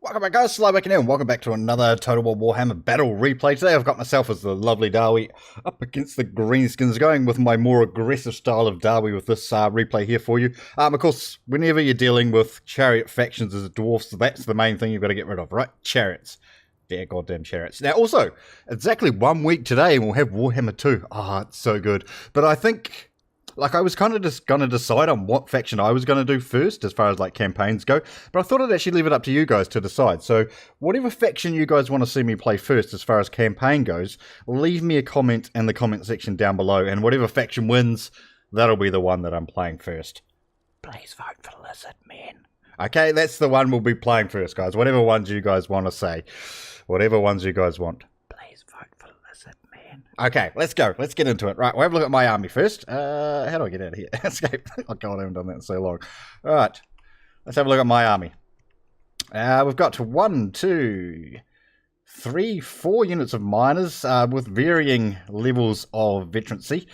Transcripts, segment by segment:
Welcome back guys, Slowback here, and welcome back to another Total War Warhammer battle replay. Today I've got myself as the lovely Darby up against the Greenskins, going with my more aggressive style of Darby with this replay here for you. Of course, whenever you're dealing with chariot factions as dwarfs, that's the main thing you've got to get rid of, right? Chariots. Yeah, goddamn chariots. Now also, exactly 1 week today and we'll have Warhammer 2. Ah, it's so good. But I think... I was kind of just going to decide on what faction I was going to do first as far as, campaigns go. But I thought I'd actually leave it up to you guys to decide. So, whatever faction you guys want to see me play first as far as campaign goes, leave me a comment in the comment section down below. And whatever faction wins, that'll be the one that I'm playing first. Please vote for Lizard Man. Okay, that's the one we'll be playing first, guys. Whatever ones you guys want to say. Whatever ones you guys want. Please vote for Lizard Man. Okay, let's go. Let's get into it. Right, we'll have a look at my army first. How do I get out of here? Escape. Oh god, I haven't done that in so long. Alright, let's have a look at my army. We've got 1, 2, 3, 4 units of miners with varying levels of veterancy,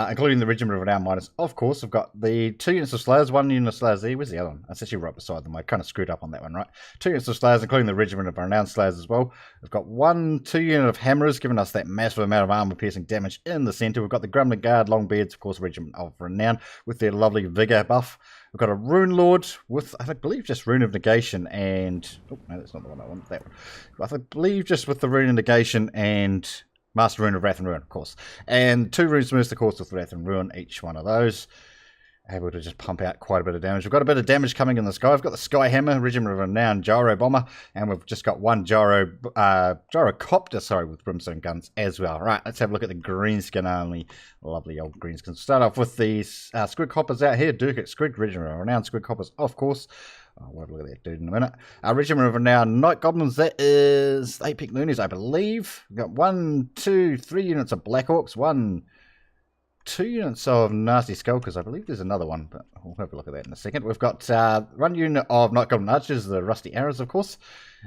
including the Regiment of Renown miners. Of course, I've got the 2 units of Slayers, 1 unit of Slayers there. Where's the other one? That's actually right beside them. I kind of screwed up on that one, right? 2 units of Slayers, including the Regiment of Renown Slayers as well. We've got 2 unit of Hammerers, giving us that massive amount of armor-piercing damage in the centre. We've got the Grumbling Guard, Longbeards, of course, Regiment of Renown, with their lovely Vigour buff. We've got a Rune Lord with, I believe, just Rune of Negation and... Oh, no, that's not the one I want. That one. I believe just with the Rune of Negation and Master Rune of Wrath and Ruin, of course. And 2 Rune Smiths, of course, with Wrath and Ruin, each one of those. Able to just pump out quite a bit of damage. We've got a bit of damage coming in the sky. We've got the Sky Hammer, Regiment of Renown Gyro Bomber, and we've just got 1 Gyrocopter, with Brimstone guns as well. Right, let's have a look at the Greenskin army. Lovely old Greenskins. Start off with these Squid Coppers out here. Durkit Squid, Regiment of Renown Squid Coppers, of course. We'll have a look at that dude in a minute. Regiment of Renown Night Goblins, that is 8 Pink Loonies, I believe. We've got 1, 2, 3 units of Black Orcs, 2 units of Nasty Skulkers. I believe there's another one, but we'll have a look at that in a second. We've got 1 unit of Night Goblin Archers, the Rusty Arrows, of course.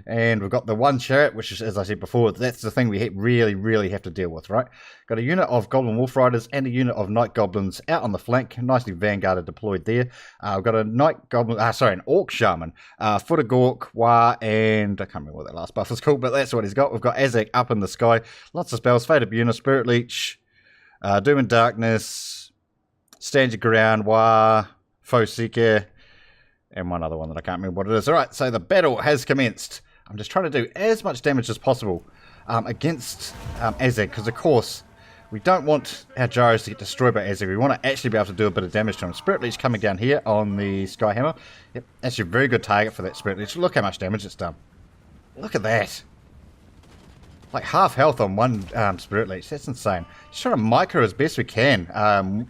And we've got the 1 Chariot, which is, as I said before, that's the thing we really have to deal with, right? Got a unit of Goblin Wolf Riders and a unit of Night Goblins out on the flank, nicely vanguarded deployed there. We've got a Night Goblin, an Orc Shaman, Foot of Gork, Wa, and I can't remember what that last buff is called, but that's what he's got. We've got Azak up in the sky, lots of spells, Fate of Buna, Spirit Leech, Doom and Darkness, Stand Your Ground, Wa, Foe Seeker, and one other one that I can't remember what it is. Alright, so the battle has commenced. I'm just trying to do as much damage as possible against Azak, because of course we don't want our gyros to get destroyed by Azak. We want to actually be able to do a bit of damage to him. Spirit Leech coming down here on the Sky Hammer. Yep, actually a very good target for that Spirit Leech. Look how much damage it's done. Look at that. Like half health on 1 Spirit Leech. That's insane. Just trying to micro as best we can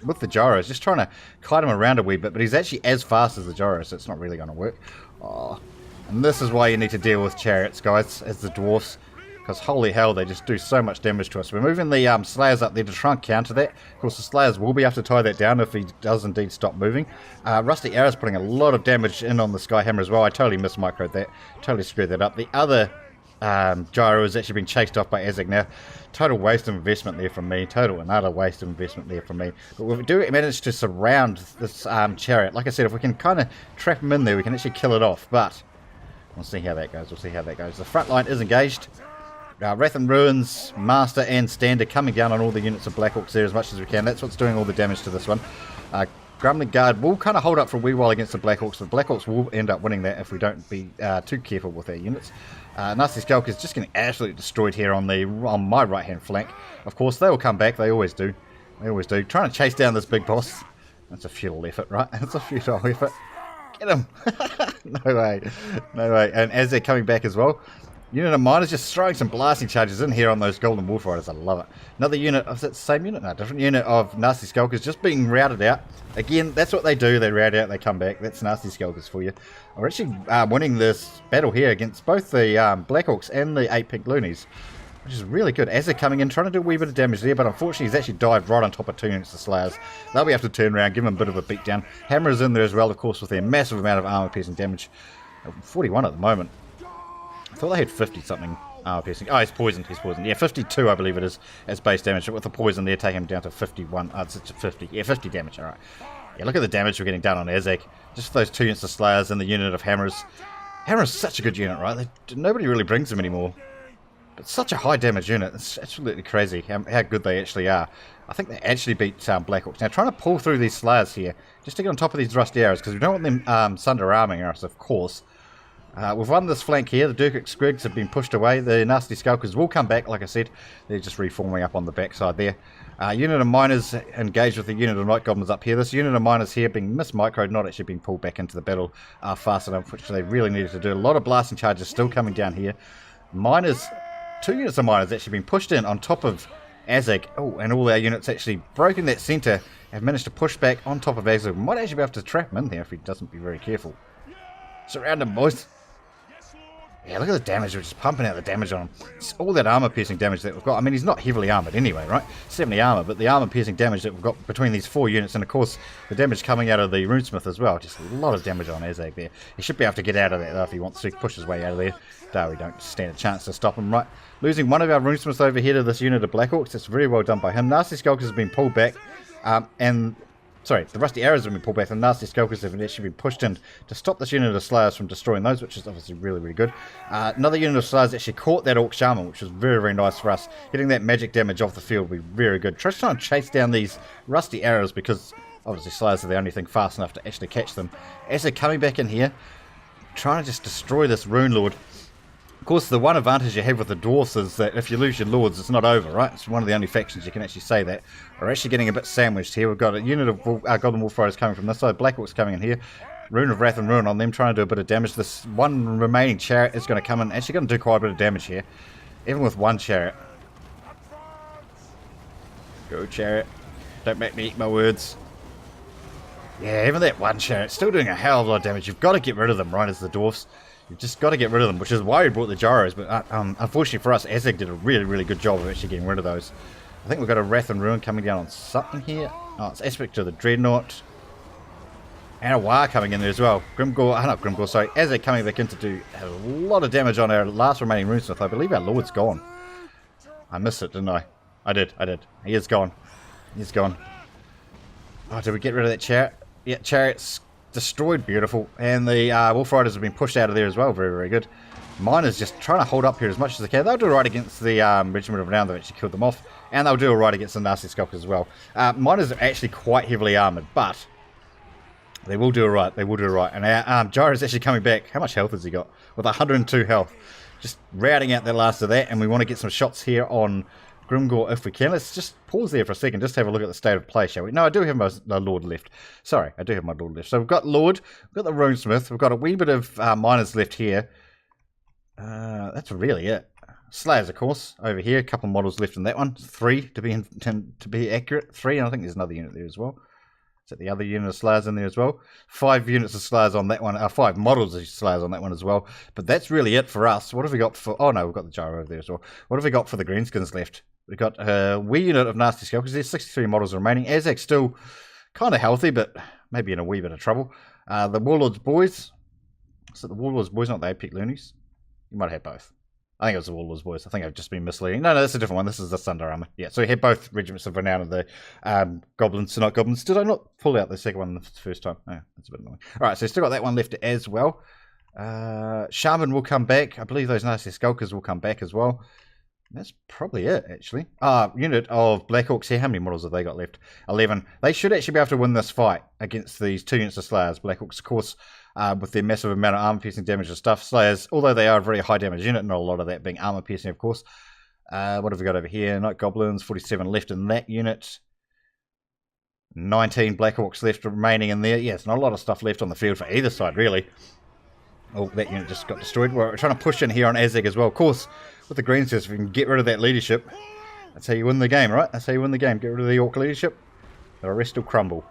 with the gyros. Just trying to kite him around a wee bit. But he's actually as fast as the gyros, so it's not really going to work. Oh. And this is why you need to deal with chariots, guys, as the dwarfs. Because holy hell, they just do so much damage to us. We're moving the Slayers up there to try and counter that. Of course, the Slayers will be able to tie that down if he does indeed stop moving. Rusty Arrow's putting a lot of damage in on the Sky Hammer as well. I totally mismicroed that. Totally screwed that up. The other... gyro has actually been chased off by Azak now. Total waste of investment there from me. Total and utter waste of investment there from me. But we do manage to surround this chariot. Like I said, if we can kind of trap him in there, we can actually kill it off. But we'll see how that goes. We'll see how that goes. The front line is engaged. Wrath and Ruins, Master and Standard coming down on all the units of Black Orcs there as much as we can. That's what's doing all the damage to this one. Grumbling Guard will kind of hold up for a wee while against the Black Orcs. The Black Orcs will end up winning that if we don't be too careful with our units. Nasty Skulk is just getting absolutely destroyed here on my right hand flank. Of course, they will come back. They always do. They always do. Trying to chase down this big boss. That's a futile effort, right? It's a futile effort. Get him! No way. No way. And as they're coming back as well, unit of miners just throwing some blasting charges in here on those Golden Wolf Riders. I love it. Another unit, is it the same unit? No, different unit of Nasty Skulkers just being routed out. Again, that's what they do. They rout out, they come back. That's Nasty Skulkers for you. We're actually winning this battle here against both the Black Orcs and the 8 Pink Loonies, which is really good. As they're coming in, trying to do a wee bit of damage there, but unfortunately he's actually dived right on top of 2 units of Slayers. They'll be able to turn around, give him a bit of a beatdown. Hammer is in there as well, of course, with their massive amount of armor-piercing damage. 41 at the moment. I thought they had 50-something armor-piercing. Oh, he's poisoned. He's poisoned. Yeah, 52, I believe it is, as base damage. But with the poison there, take him down to 51. Oh, it's 50. Yeah, 50 damage. All right. Yeah, look at the damage we're getting done on Azak. Just those 2 units of Slayers and the unit of Hammers. Hammer's such a good unit, right? Nobody really brings them anymore. But such a high damage unit. It's absolutely crazy how good they actually are. I think they actually beat Black Orcs. Now, trying to pull through these Slayers here, just to get on top of these rusty arrows, because we don't want them sunder-arming us, of course. We've won this flank here. The Durkic Squigs have been pushed away. The Nasty Skulkers will come back, like I said. They're just reforming up on the backside there. Unit of Miners engaged with the unit of Night Goblins up here. This unit of Miners here being mis-microed, not actually being pulled back into the battle fast enough, which they really needed to do. A lot of blasting charges still coming down here. Miners, 2 units of Miners actually been pushed in on top of Azag. Oh, and all our units actually broken that centre, have managed to push back on top of Azag. We might actually be able to trap him in there if he doesn't be very careful. Surround him, boys. Yeah, look at the damage. We're just pumping out the damage on him. It's all that armor-piercing damage that we've got. I mean, he's not heavily armoured anyway, right? 70 armour, but the armor-piercing damage that we've got between these 4 units, and of course, the damage coming out of the Runesmith as well. Just a lot of damage on Azag there. He should be able to get out of that, though, if he wants to push his way out of there. No, we don't stand a chance to stop him, right? Losing one of our Runesmiths over here to this unit of Black Orcs. That's very well done by him. Nasty Skulkers has been pulled back, Sorry, the Rusty Arrows have been pulled back, and Nasty Skulkers have actually been pushed in to stop this unit of Slayers from destroying those, which is obviously really, really good. Another unit of Slayers actually caught that Orc Shaman, which was very, very nice for us. Getting that magic damage off the field would be very good. Try to chase down these Rusty Arrows, because obviously Slayers are the only thing fast enough to actually catch them. As they're coming back in here, trying to just destroy this Rune Lord. Of course, the one advantage you have with the Dwarfs is that if you lose your Lords, it's not over, right? It's one of the only factions you can actually say that. We're actually getting a bit sandwiched here. We've got a unit of Goblin Wolf Riders coming from this side, Black Orcs coming in here. Rune of Wrath and Ruin on them, trying to do a bit of damage. This one remaining Chariot is going to come in, actually going to do quite a bit of damage here. Even with one Chariot. Go, Chariot. Don't make me eat my words. Yeah, even that one Chariot, still doing a hell of a lot of damage. You've got to get rid of them, right, as the Dwarfs. You've just got to get rid of them, which is why we brought the Gyros, but unfortunately for us, Azag did a really, really good job of actually getting rid of those. I think we've got a Wrath and Ruin coming down on something here. Oh, it's Aspect of the Dreadnought. And a War coming in there as well. Not Grimgore, sorry. Azag coming back in to do a lot of damage on our last remaining Runesmith. I believe our Lord's gone. I missed it, didn't I? I did. He is gone. He's gone. Oh, did we get rid of that Chariot? Yeah, Chariot's destroyed, beautiful, and the Wolf Riders have been pushed out of there as well. Very, very good. Miners just trying to hold up here as much as they can. They'll do alright against the Regiment of Renown. They've actually killed them off, and they'll do alright against the Nasty Skulkers as well. Miners are actually quite heavily armoured, but they will do alright. They will do alright. And our Gyro's actually coming back. How much health has he got? With 102 health. Just routing out the last of that, and we want to get some shots here on Grimgore if we can. Let's just pause there for a second, just have a look at the state of play, shall we? No, I do have my Lord left. Sorry, I do have my Lord left. So we've got Lord, we've got the Runesmith, we've got a wee bit of Miners left here. That's really it. Slayers, of course, over here. A couple of models left in that one. 3 to be accurate. 3, and I think there's another unit there as well. Is that the other unit of Slayers in there as well? 5 units of Slayers on that one. 5 models of Slayers on that one as well. But that's really it for us. What have we got for... Oh, no, we've got the Gyro over there as well. What have we got for the Greenskins left? We've got a wee unit of Nasty Skulkers. There's 63 models remaining. Azag's still kind of healthy, but maybe in a wee bit of trouble. The Warlord's Boys. So the Warlord's Boys, not the Apex Loonies. You might have both. I think it was the Warlord's Boys. I think I've just been misleading. No, that's a different one. This is the Thunder Armor. Yeah, so we had both Regiments of Renown of the Goblins, Night Goblins. Did I not pull out the second one the first time? Oh, that's a bit annoying. Alright, so still got that one left as well. Shaman will come back. I believe those Nasty Skulkers will come back as well. That's probably it, actually. Unit of Black Orcs here. How many models have they got left? 11. They should actually be able to win this fight against these 2 units of Slayers. Black Orcs, of course, with their massive amount of armor-piercing damage and stuff. Slayers, although they are a very high damage unit, not a lot of that being armor-piercing, of course. What have we got over here? Night Goblins, 47 left in that unit. 19 Black Orcs left remaining in there. Yeah, it's not a lot of stuff left on the field for either side, really. Oh, that unit just got destroyed. We're trying to push in here on Azag as well. Of course, with the Greenskins, if we can get rid of that leadership, that's how you win the game, right? That's how you win the game. Get rid of the Orc leadership, the rest will crumble.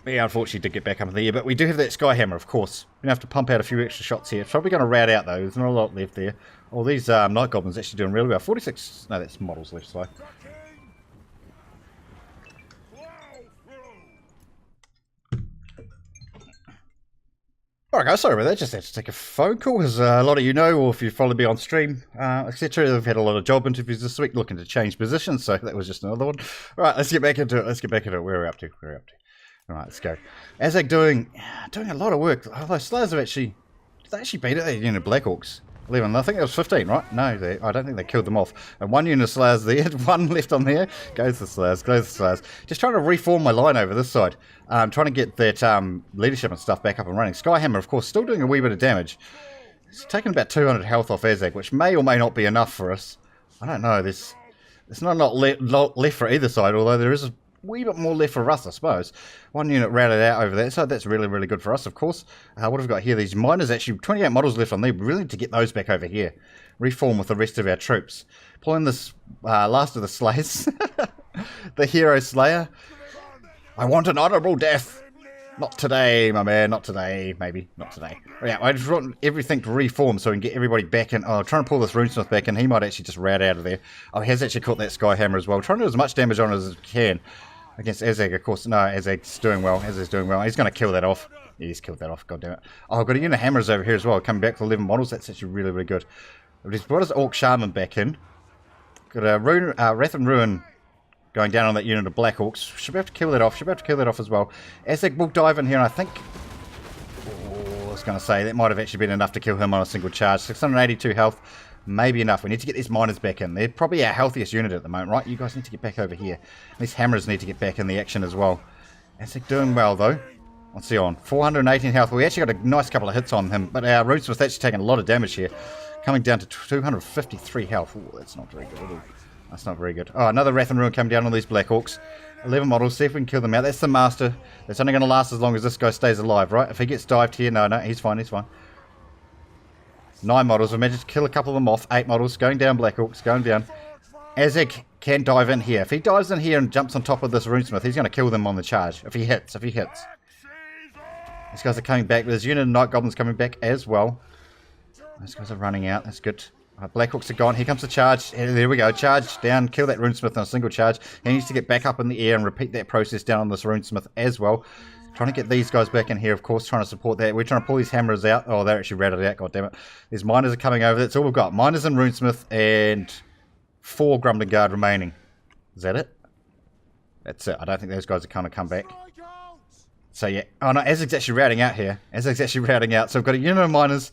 Yeah, unfortunately did get back up in the air, but we do have that Skyhammer, of course. We're going to have to pump out a few extra shots here. It's probably going to rout out, though. There's not a lot left there. All these Night Goblins actually doing really well. 46... No, that's models left, so... Alright guys, sorry about that, just had to take a phone call, as a lot of you know, or if you follow me on stream, etc. I've had a lot of job interviews this week looking to change positions, so that was just another one. Alright, let's get back into it, Where are we up to? Alright, let's go. Azag doing a lot of work, although Slayers have actually Did they actually beat it? That unit of Black Orcs. 11. I think it was 15, right? No, I don't think they killed them off. And one unit of Slayers there, one left on there. Goes the Slayers, goes the Slayers. Just trying to reform my line over this side. Trying to get that leadership and stuff back up and running. Skyhammer, of course, still doing a wee bit of damage. It's taking about 200 health off Azag, which may or may not be enough for us. I don't know. There's not a lot left for either side, although there is a wee bit more left for us, I suppose. One unit routed out over there, so that's really, really good for us, of course. What have we got here? These miners, actually, 28 models left on there. We really need to get those back over here. Reform with the rest of our troops. Pulling this last of the Slayers. The Hero Slayer. I want an honourable death. Not today, my man. Not today. Maybe. Not today. Yeah, I just want everything to reform so we can get everybody back in. Oh, trying to pull this Runesmith back in. He might actually just rout out of there. Oh, he has actually caught that Skyhammer as well. Trying to do as much damage on it as he can. Against Azag, of course. No, Azag's doing well. Azag's doing well. He's going to kill that off. Yeah, he's killed that off. God damn it. Oh, I've got a unit of hammers over here as well. Coming back to 11 models. That's actually really, really good. We've brought his Orc Shaman back in. Got a Wrath and Ruin going down on that unit of Black Orcs. Should be able to kill that off. Should be able to kill that off as well. Azag will dive in here, and I think... Oh, I was going to say, that might have actually been enough to kill him on a single charge. 682 health. Maybe enough. We need to get these miners back in. They're probably our healthiest unit at the moment, right? You guys need to get back over here. These hammers need to get back in the action as well. Azag doing well, though. Let's see on. 418 health. We actually got a nice couple of hits on him, but our Runesmith's actually taking a lot of damage here. Coming down to 253 health. Ooh, that's not very good at all. That's not very good. Oh, another Wrath and Ruin coming down on these Black Orcs. 11 models. See if we can kill them out. That's the Master. That's only going to last as long as this guy stays alive, right? If he gets dived here, no, he's fine, he's fine. 9 models. We managed to kill a couple of them off. 8 models. Going down, Black Orcs. Going down. Azag can dive in here. If he dives in here and jumps on top of this Runesmith, he's going to kill them on the charge. If he hits. These guys are coming back. There's a unit of Night Goblins coming back as well. Those guys are running out. That's good. Black Orcs are gone. Here comes the charge. There we go. Charge down. Kill that Runesmith on a single charge. He needs to get back up in the air and repeat that process down on this Runesmith as well. Trying to get these guys back in here, of course. Trying to support that. We're trying to pull these hammers out. Oh, they're actually routed out. God damn it. These miners are coming over. That's all we've got. Miners and Runesmith and 4 Grumbling Guard remaining. Is that it? That's it. I don't think those guys are going to come back. So, yeah. Oh, no. Azag's actually routing out here. Azag's actually routing out. So, we've got a unit of miners,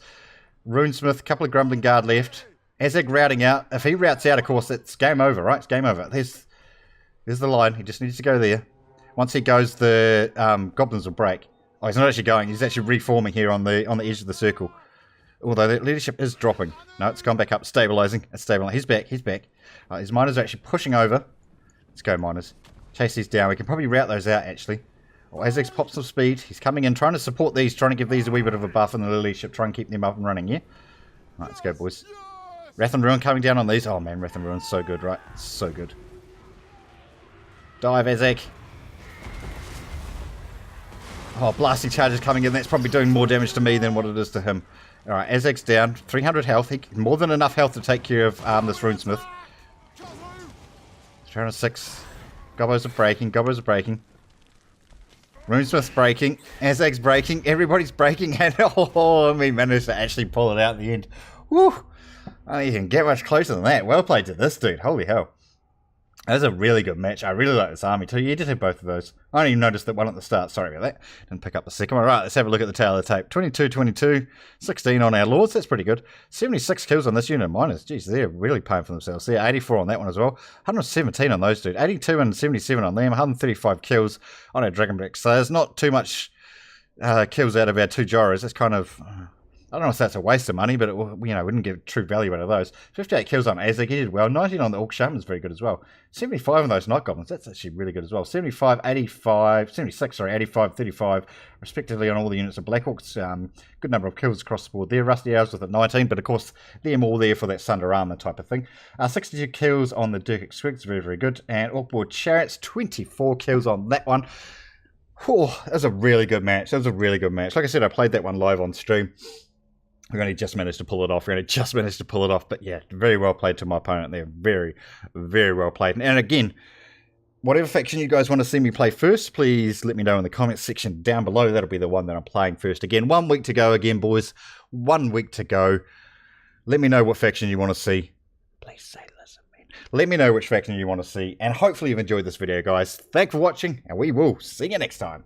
Runesmith, a couple of Grumbling Guard left. Azag routing out. If he routs out, of course, it's game over, right? It's game over. There's the line. He just needs to go there. Once he goes, the goblins will break. Oh, he's not actually going. He's actually reforming here on the edge of the circle. Although the leadership is dropping. No, it's gone back up. Stabilizing. It's stabilizing. He's back. He's back. His miners are actually pushing over. Let's go, miners. Chase these down. We can probably route those out, actually. Oh, Azag's popped some speed. He's coming in, trying to support these, trying to give these a wee bit of a buff in the leadership, try and keep them up and running, yeah? Right, let's go, boys. Wrath and Ruin coming down on these. Oh, man, Wrath and Ruin's so good, right? So good. Dive, Azag. Oh, blasting charges coming in. That's probably doing more damage to me than what it is to him. Alright, Azag's down. 300 health. More than enough health to take care of this Runesmith. 306. Gobbos are breaking. Gobbos are breaking. Runesmith's breaking. Azag's breaking. Everybody's breaking. And oh, we managed to actually pull it out at the end. Woo! Oh, you can get much closer than that. Well played to this dude. Holy hell. That was a really good match. I really like this army too. You did have both of those. I only noticed that one at the start. Sorry about that. Didn't pick up the second one. Right, let's have a look at the tail of the tape. 22, 22, 16 on our Lords. That's pretty good. 76 kills on this unit of miners. Jeez, they're really paying for themselves. Yeah, 84 on that one as well. 117 on those dudes. 82 and 77 on them. 135 kills on our Dragonbrick. So there's not too much kills out of our 2 Joras. That's kind of... I don't know if that's a waste of money, but it, we didn't get true value out of those. 58 kills on Azag, he did well. 19 on the Orc Shaman is very good as well. 75 on those Night Goblins, that's actually really good as well. 75, 85, 76, sorry, 85, 35, respectively on all the units of Black Orcs. Good number of kills across the board there. Rusty Owls with it 19, but of course, them all there for that Sunder Armor type of thing. 62 kills on the Dirk Squigs, very, very good. And Orcboard Chariots, 24 kills on that one. Oh, that was a really good match. That was a really good match. Like I said, I played that one live on stream. We only just managed to pull it off. But yeah, very well played to my opponent there. Very, very well played. And again, whatever faction you guys want to see me play first, please let me know in the comments section down below. That'll be the one that I'm playing first. Again, 1 week to go again, boys. 1 week to go. Let me know what faction you want to see. Please say listen, man. Let me know which faction you want to see. And hopefully you've enjoyed this video, guys. Thanks for watching, and we will see you next time.